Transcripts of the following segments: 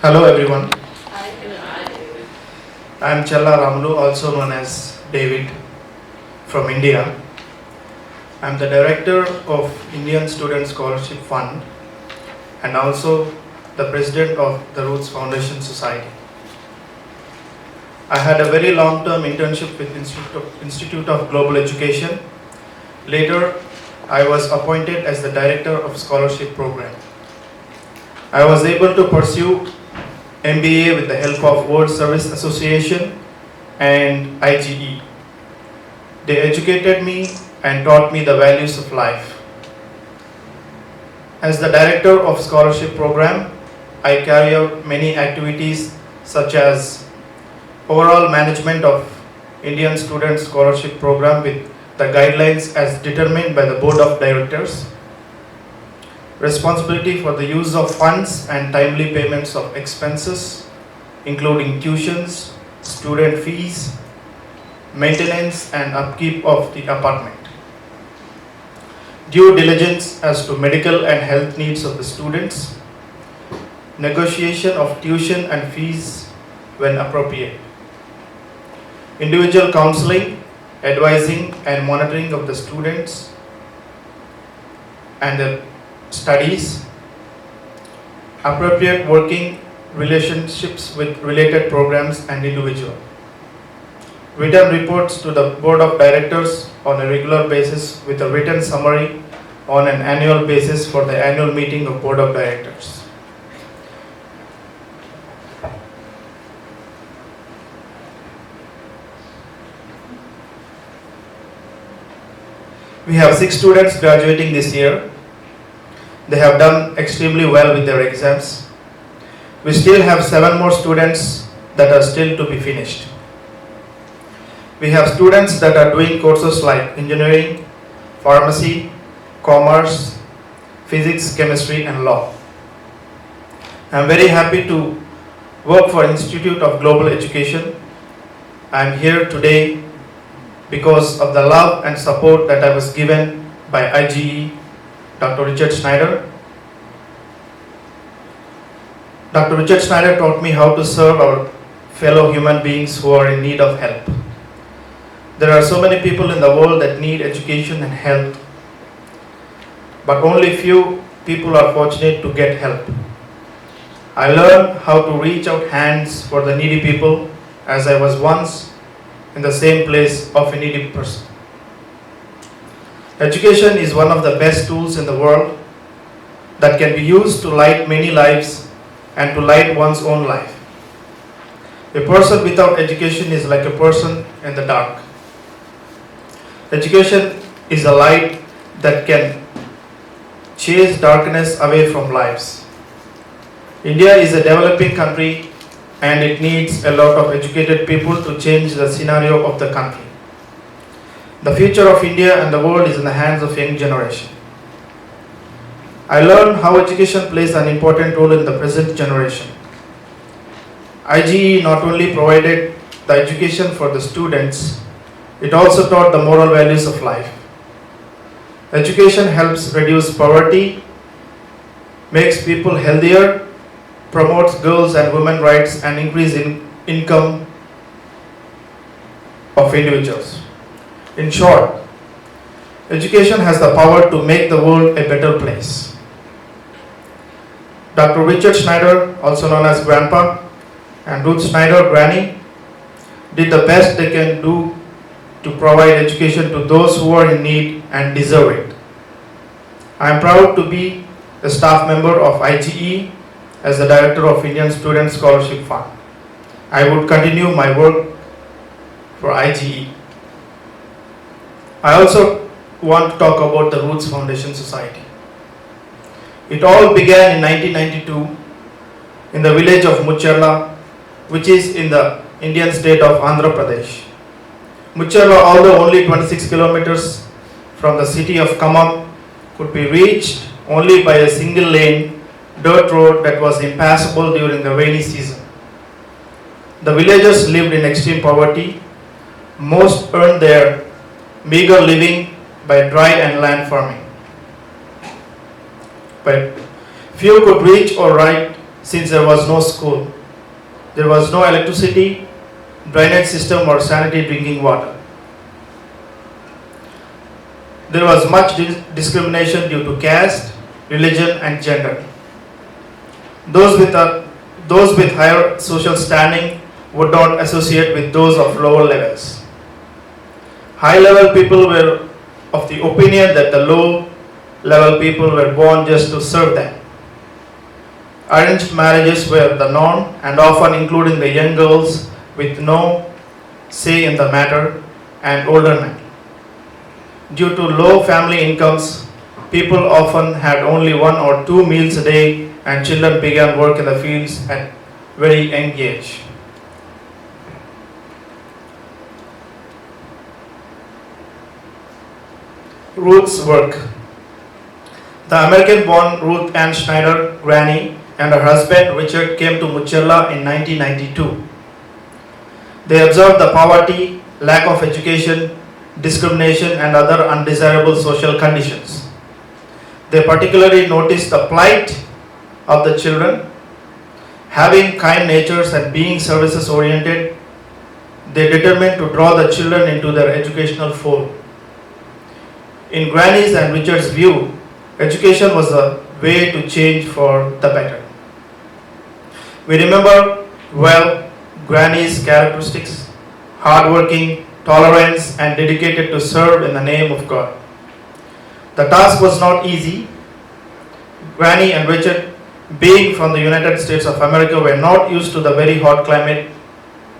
Hello everyone, I am Challa Ramlu, also known as David from India. I am the director of Indian Student Scholarship Fund and also the president of the Roots Foundation Society. I had a very long-term internship with Institute of Global Education. Later, I was appointed as the director of scholarship program. I was able to pursue MBA with the help of World Service Association and IGE. They educated me and taught me the values of life. As the director of scholarship program, I carry out many activities such as overall management of Indian Student Scholarship Program with the guidelines as determined by the Board of Directors, responsibility for the use of funds and timely payments of expenses, including tuitions, student fees, maintenance and upkeep of the apartment, due diligence as to medical and health needs of the students, negotiation of tuition and fees when appropriate, individual counseling, advising and monitoring of the students and the studies, appropriate working relationships with related programs and individual, written reports to the Board of Directors on a regular basis with a written summary on an annual basis for the annual meeting of Board of Directors. We have 6 students graduating this year. They have done extremely well with their exams. We still have 7 more students that are still to be finished. We have students that are doing courses like engineering, pharmacy, commerce, physics, chemistry and law. I am very happy to work for Institute of Global Education. I am here today because of the love and support that I was given by IGE, Dr. Richard Schneider. Dr. Richard Schneider taught me how to serve our fellow human beings who are in need of help. There are so many people in the world that need education and health, but only few people are fortunate to get help. I learned how to reach out hands for the needy people as I was once in the same place of a needy person. Education is one of the best tools in the world that can be used to light many lives and to light one's own life. A person without education is like a person in the dark. Education is a light that can chase darkness away from lives. India is a developing country and it needs a lot of educated people to change the scenario of the country. The future of India and the world is in the hands of young generation. I learned how education plays an important role in the present generation. IGE not only provided the education for the students, it also taught the moral values of life. Education helps reduce poverty, makes people healthier, promotes girls and women rights and increase in income of individuals. In short, education has the power to make the world a better place. Dr. Richard Schneider, also known as Grandpa, and Ruth Schneider, Granny, did the best they can do to provide education to those who are in need and deserve it. I am proud to be a staff member of IGE as the director of Indian Student Scholarship Fund. I would continue my work for IGE. I also want to talk about the Roots Foundation Society. It all began in 1992 in the village of Mucherla, which is in the Indian state of Andhra Pradesh. Mucherla, although only 26 kilometers from the city of Khammam, could be reached only by a single lane dirt road that was impassable during the rainy season. The villagers lived in extreme poverty. Most earned their meager living by dry and land farming. But few could reach or write since there was no school. There was no electricity, drainage system or sanitary drinking water. There was much discrimination due to caste, religion and gender. Those with higher social standing would not associate with those of lower levels. High level people were of the opinion that the low level people were born just to serve them. Arranged marriages were the norm and often including the young girls with no say in the matter and older men. Due to low family incomes, people often had only 1 or 2 meals a day and children began work in the fields at very young age. Ruth's work. The American-born Ruth Ann Schneider, Granny, and her husband Richard came to Mucherla in 1992. They observed the poverty, lack of education, discrimination, and other undesirable social conditions. They particularly noticed the plight of the children. Having kind natures and being services oriented, they determined to draw the children into their educational fold. In Granny's and Richard's view, education was the way to change for the better. We remember well Granny's characteristics: hardworking, tolerance, and dedicated to serve in the name of God. The task was not easy. Granny and Richard, being from the United States of America, were not used to the very hot climate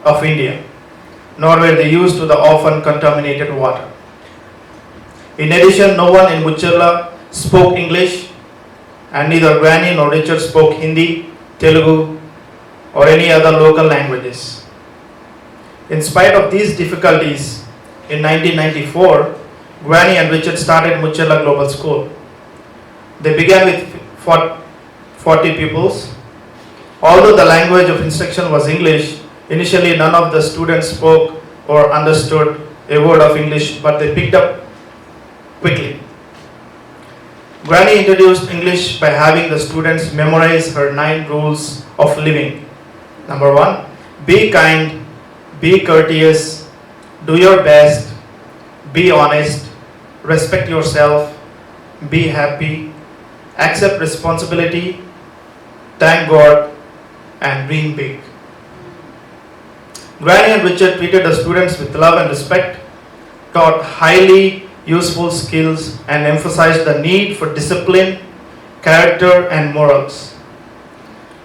of India, nor were they used to the often contaminated water. In addition, no one in Mucherla spoke English, and neither Granny nor Richard spoke Hindi, Telugu, or any other local languages. In spite of these difficulties, in 1994, Granny and Richard started Mucherla Global School. They began with 40 pupils. Although the language of instruction was English, initially none of the students spoke or understood a word of English, but they picked up quickly. Granny introduced English by having the students memorize her 9 rules of living. Number 1, be kind, be courteous, do your best, be honest, respect yourself, be happy, accept responsibility, thank God, and dream big. Granny and Richard treated the students with love and respect, taught highly useful skills, and emphasized the need for discipline, character, and morals.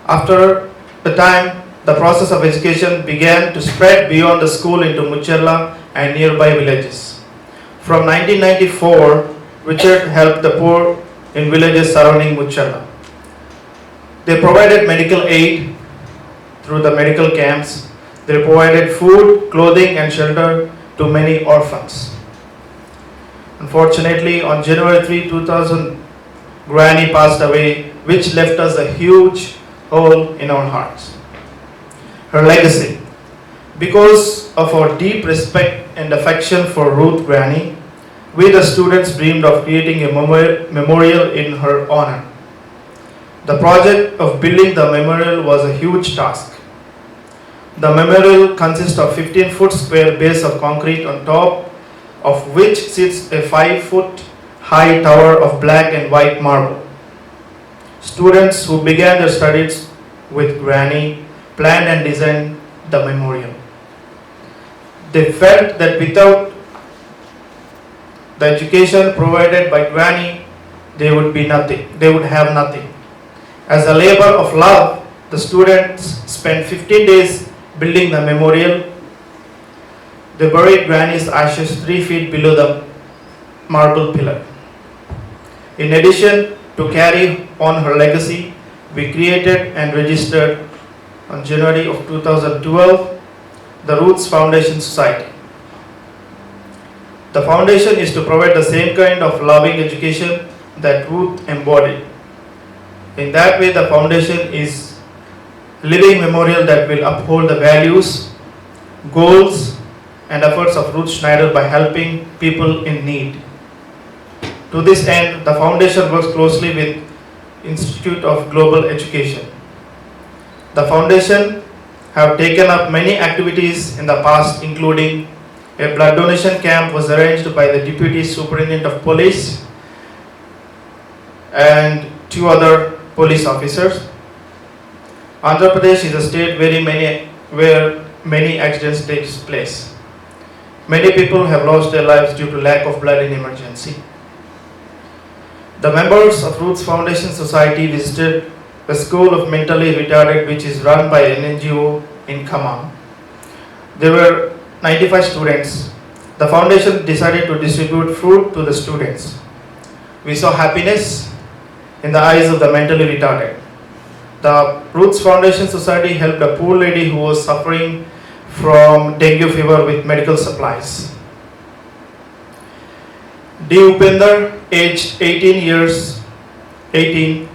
After the time, the process of education began to spread beyond the school into Mucherla and nearby villages. From 1994, Richard helped the poor in villages surrounding Mucherla. They provided medical aid through the medical camps. They provided food, clothing, and shelter to many orphans. Unfortunately, on January 3, 2000, Granny passed away, which left us a huge hole in our hearts. Her legacy. Because of our deep respect and affection for Ruth Granny, we the students dreamed of creating a memorial in her honor. The project of building the memorial was a huge task. The memorial consists of 15-foot square base of concrete, on top of which sits a 5-foot high tower of black and white marble. Students who began their studies with Granny planned and designed the memorial. They felt that without the education provided by Granny, they would have nothing. As a labor of love, the students spent 15 days building the memorial. They buried Granny's ashes 3 feet below the marble pillar. In addition to carry on her legacy, we created and registered on January of 2012 the Roots Foundation Society. The foundation is to provide the same kind of loving education that Ruth embodied. In that way, the foundation is a living memorial that will uphold the values, goals, and efforts of Ruth Schneider by helping people in need. To this end, the foundation works closely with Institute of Global Education. The foundation have taken up many activities in the past, including a blood donation camp was arranged by the Deputy Superintendent of Police and 2 other police officers. Andhra Pradesh is a state where many accidents take place. Many people have lost their lives due to lack of blood in emergency. The members of Roots Foundation Society visited the school of mentally retarded, which is run by an NGO in Khammam. There were 95 students. The foundation decided to distribute food to the students. We saw happiness in the eyes of the mentally retarded. The Roots Foundation Society helped a poor lady who was suffering from dengue fever with medical supplies. D. Upender, aged 18,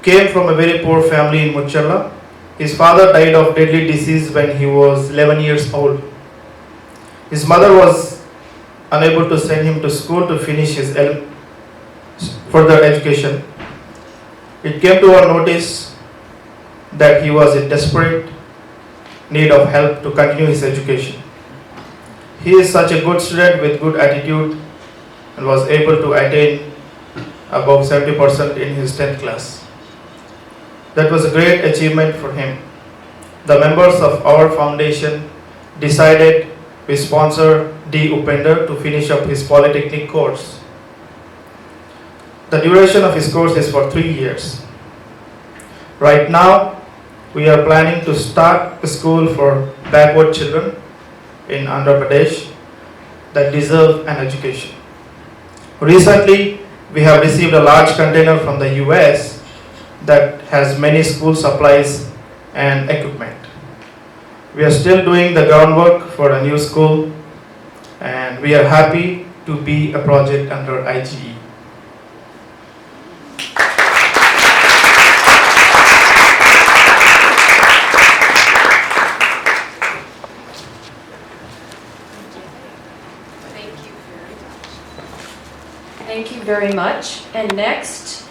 came from a very poor family in Muchala. His father died of deadly disease when he was 11 years old. His mother was unable to send him to school to finish his further education. It came to our notice that he was in desperate need of help to continue his education. He is such a good student with good attitude and was able to attain above 70% in his 10th class. That was a great achievement for him. The members of our foundation decided we sponsor D. Upender to finish up his polytechnic course. The duration of his course is for 3 years. Right now, we are planning to start a school for backward children in Andhra Pradesh that deserve an education. Recently, we have received a large container from the US that has many school supplies and equipment. We are still doing the groundwork for a new school, and we are happy to be a project under IGE. Thank you very much. And next,